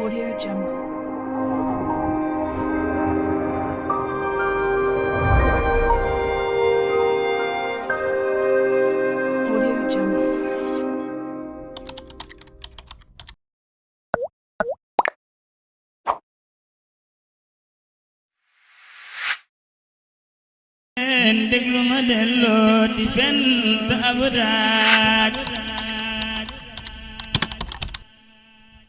Audio Jungle. Audio Jungle. déglu ma delloo di fent ab raaj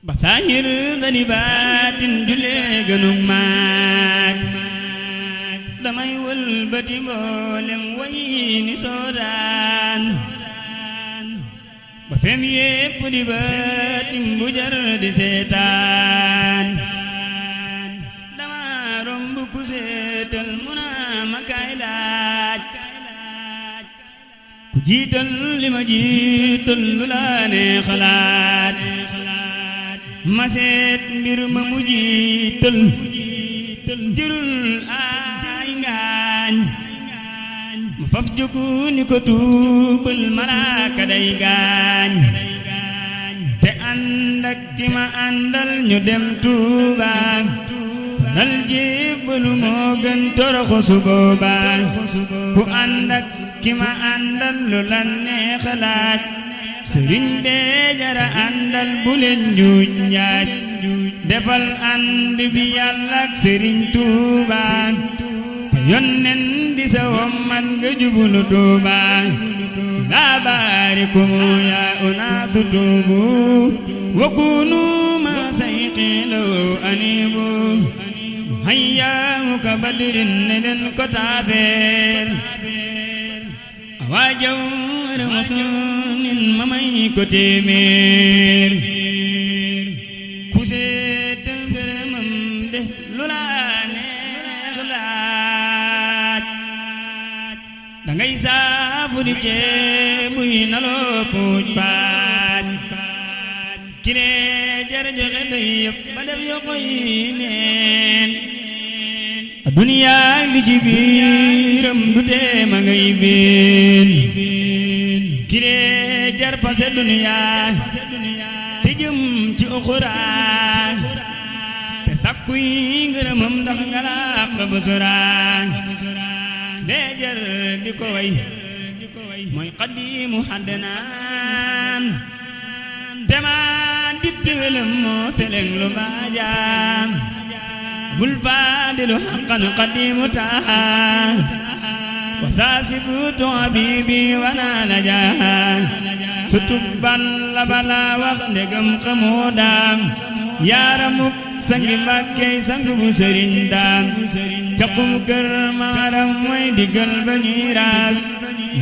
ba saahir dani baatin julee gënug maaj damay wëlbati mboolem way ni soodaan ba fem yépp di baatim bu jar di seetaan dama romb ku seetal muna ma kaay laaj ku jiital li ma jiital lu la ne xalaat ma seet mbir ma mu jiital jërul ay ngaañ ma faf jógu ni ko tuubal malaaka day gaañ te ànd ak ki ma àndal ñu dem Tuuba dal jébbalu moo gën toroxu su boobaa ku ànd ak ki ma àndal lu la neex xalaat sëriñ bee jara àndal bu leen njuuj njaaj defal ànd bi yàlla ak sëriñ Tuuba te yonnen di sa wommat nga jubulu Tuuba laa baarikumu yaa unaatu tuubu wa kunu ma sayqilaw anibu hayyaamu ka badrin ne leen ko taafeer waa jawar masunin ma may ko téeméer ku seetal gërëmam de lu la neex laaj dangay saabu di ceebuy naloo puuj paaj kilee jar joxe day yëpp ba def yokoy neen duniyaa li ci biiram du tee ma ngay biin kilee jar pase duniyaa te jëm ci uxuraa te sakkuy ngërëmam ndax nga làq ba soraa dee jar di ko way mooy xadiimu xaddanaan te maa dippi welam moo seleng lu baajaam bul faadilu haqqan qadimu taaha wa saasibutu habibi wana najaha sutubban la bala wax ndegam xamoo daam yaaramuk sangi Mbàkkey sang bu sëriñ daam caqum kër maaram mooy diggal ba ñuy raas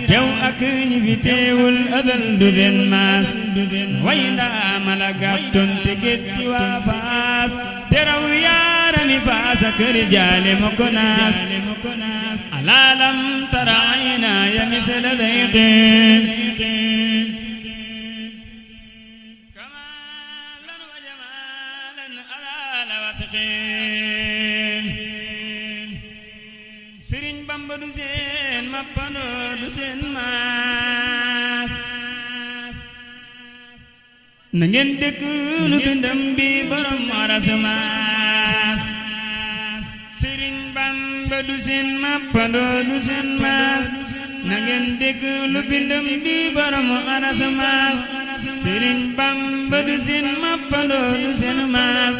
teew ak ñi fi teewul adal du den maas way ndaama la gàttoon te gétti waa faas te raw yaarami faasa kër jaale mo ko naas alaalam tara ayna ya misla dayqin kamalan wa jamalan alaala watqin Sëriñ Bamba du seen mappandoo du seen maas na ngeen dëkk lu bindam bi borom aras maas Sëriñ Bamba du seen mappandoo du seen maas na ngeen dëkk lu bindam bi borom aras maas Sëriñ Bamba du seen mappandoo du seen maas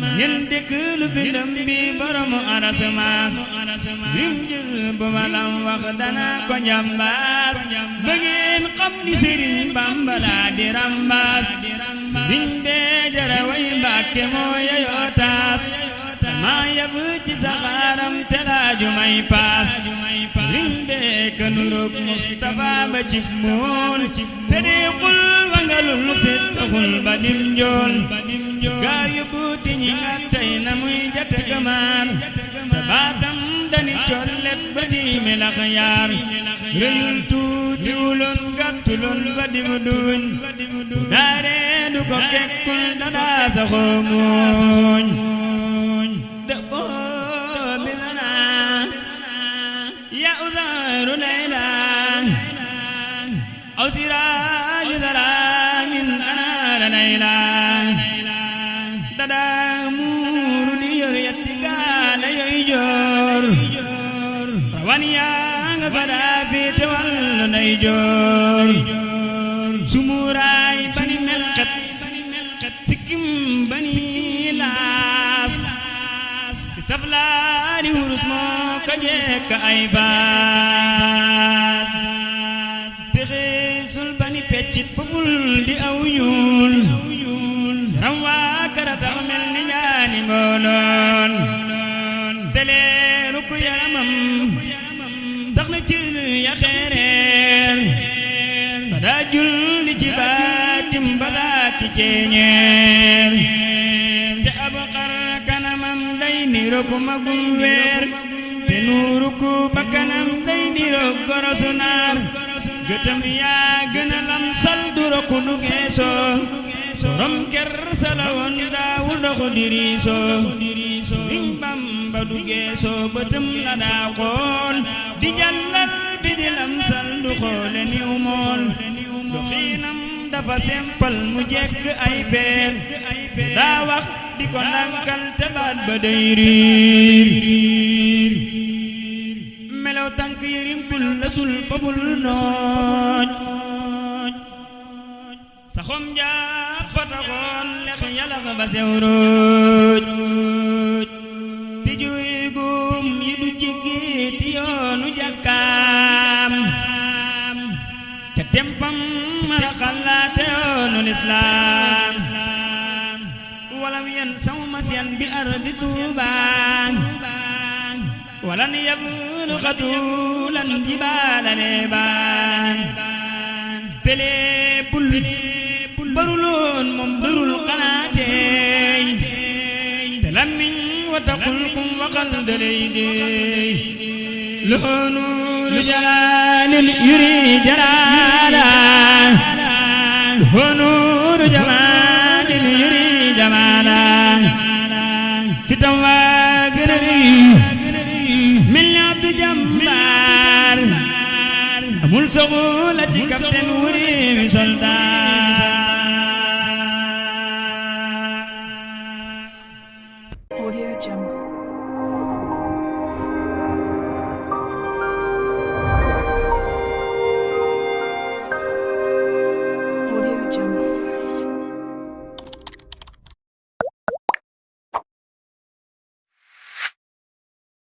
na ngeen dëkk lu bindam bi borom aras maas lim jël bu ma lam wax dana ko njambaas ba ngeen xam ni Sëriñ Bamba laa di rambaas sëriñ bee jara way Mbàkke moo yeyoo taas maa yab ci saxaaram te laaju may paas sëriñ bee ka nuroog Mustafa ba ci mool te dee xul wangalul set taxul ba dim njool gaa yu buuti ñi nga tey na muy jatt gamaar te baatam dani collet ba di melax yaar rëyul tuutiwuloon gàttuloon ba di mu duñ daaree du ko kekkul dadaa saxoo mooñ dëppoo bi lanaa ya udaaru layla aw siraaju salaamin anaara layla dadaa muuru di yor yetti gaale yoy joor rawan yaa nga fa daa féete wàllu nday joor sumuraay bani melxet sikkim bani laas saflaani wurus moo ka jekk ay baas texeesul bani peccit fuful di aw ñuul ram waa karatax mel ni ñaani mbooloon teleeru ku yaramam tax na cir ya xeereer ba daa julli ci baatim ba daa ci ceeñeer te ab xar kanamam day niroog magum weer te nuuru ku bakkanam day niroog gorosu naar gëtam yaa gën a lamsal du roku du geesoo borom kersa la woon daawul doxu diriisoo Sëriñ Bamba du geesoo bëtam la daa xool di jàllal bi di lamsal du xoole niw mool doxiinam dafa sempal mu jekk ay peer daa wax di ko ndànkal te baat ba day riir melaw tànk yërim bul la sul fabul nooj saxom njaat fataxoon lex yalax ba sew rooj ti juy gum yi du jiggi ti yoonu jàkkaam ca tempam mara xalaate yoonu lislaam walam yen saw masyan bi ardi tuubaan walan yablu xatulan jibaala leebaan tele bul baruloon moom barul xanaateey te lammiñ wa taqul kum waxal dalay deey loonu lu jalaalin yuri jalaala loonu lu jamaalin yuri jamaala fitam waa gën a rëy mel ni Abdu Jambaar amul soxla ci kapten wuri mi soldaar